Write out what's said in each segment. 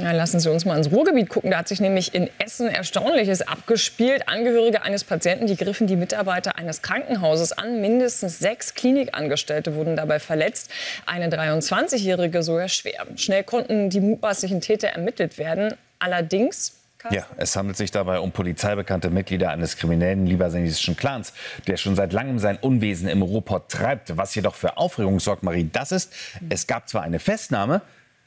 Ja, lassen Sie uns mal ins Ruhrgebiet gucken. Da hat sich nämlich in Essen Erstaunliches abgespielt. Angehörige eines Patienten, die griffen die Mitarbeiter eines Krankenhauses an. Mindestens 6 Klinikangestellte wurden dabei verletzt. Eine 23-Jährige sogar schwer. Schnell konnten die mutmaßlichen Täter ermittelt werden. Allerdings... Ja, es handelt sich dabei um polizeibekannte Mitglieder eines kriminellen libanesischen Clans, der schon seit langem sein Unwesen im Ruhrpott treibt. Was jedoch für Aufregung sorgt, Marie, das ist, es gab zwar eine Festnahme,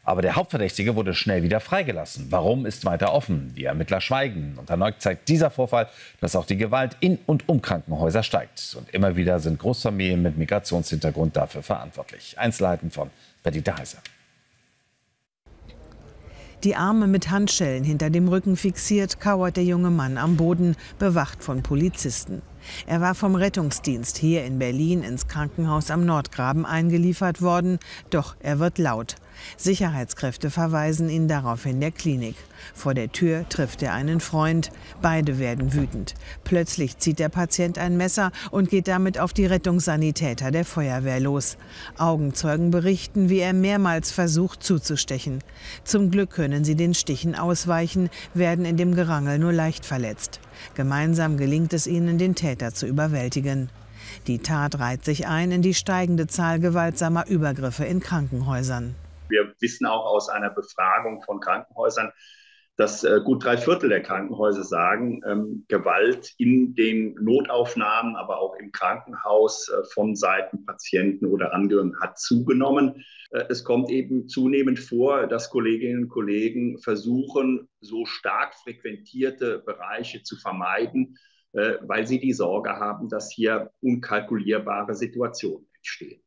aber der Hauptverdächtige wurde schnell wieder freigelassen. Warum, ist weiter offen. Die Ermittler schweigen. Und erneut zeigt dieser Vorfall, dass auch die Gewalt in und um Krankenhäuser steigt. Und immer wieder sind Großfamilien mit Migrationshintergrund dafür verantwortlich. Einzelheiten von Perdita Heiser. Die Arme mit Handschellen hinter dem Rücken fixiert, kauert der junge Mann am Boden, bewacht von Polizisten. Er war vom Rettungsdienst hier in Berlin ins Krankenhaus am Nordgraben eingeliefert worden, doch er wird laut. Sicherheitskräfte verweisen ihn daraufhin der Klinik. Vor der Tür trifft er einen Freund. Beide werden wütend. Plötzlich zieht der Patient ein Messer und geht damit auf die Rettungssanitäter der Feuerwehr los. Augenzeugen berichten, wie er mehrmals versucht zuzustechen. Zum Glück können sie den Stichen ausweichen, werden in dem Gerangel nur leicht verletzt. Gemeinsam gelingt es ihnen, den Täter zu überwältigen. Die Tat reiht sich ein in die steigende Zahl gewaltsamer Übergriffe in Krankenhäusern. Wir wissen auch aus einer Befragung von Krankenhäusern, dass gut 3/4 der Krankenhäuser sagen, Gewalt in den Notaufnahmen, aber auch im Krankenhaus von Seiten Patienten oder Angehörigen hat zugenommen. Es kommt eben zunehmend vor, dass Kolleginnen und Kollegen versuchen, so stark frequentierte Bereiche zu vermeiden, weil sie die Sorge haben, dass hier unkalkulierbare Situationen entstehen.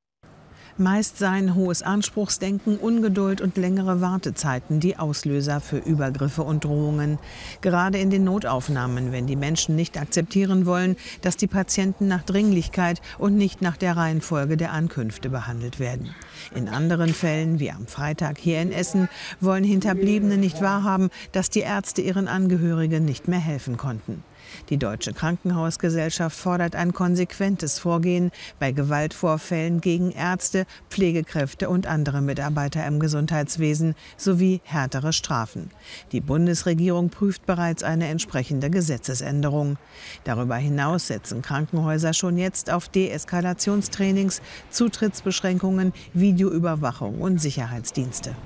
Meist seien hohes Anspruchsdenken, Ungeduld und längere Wartezeiten die Auslöser für Übergriffe und Drohungen. Gerade in den Notaufnahmen, wenn die Menschen nicht akzeptieren wollen, dass die Patienten nach Dringlichkeit und nicht nach der Reihenfolge der Ankünfte behandelt werden. In anderen Fällen, wie am Freitag hier in Essen, wollen Hinterbliebene nicht wahrhaben, dass die Ärzte ihren Angehörigen nicht mehr helfen konnten. Die Deutsche Krankenhausgesellschaft fordert ein konsequentes Vorgehen bei Gewaltvorfällen gegen Ärzte, Pflegekräfte und andere Mitarbeiter im Gesundheitswesen sowie härtere Strafen. Die Bundesregierung prüft bereits eine entsprechende Gesetzesänderung. Darüber hinaus setzen Krankenhäuser schon jetzt auf Deeskalationstrainings, Zutrittsbeschränkungen, Videoüberwachung und Sicherheitsdienste.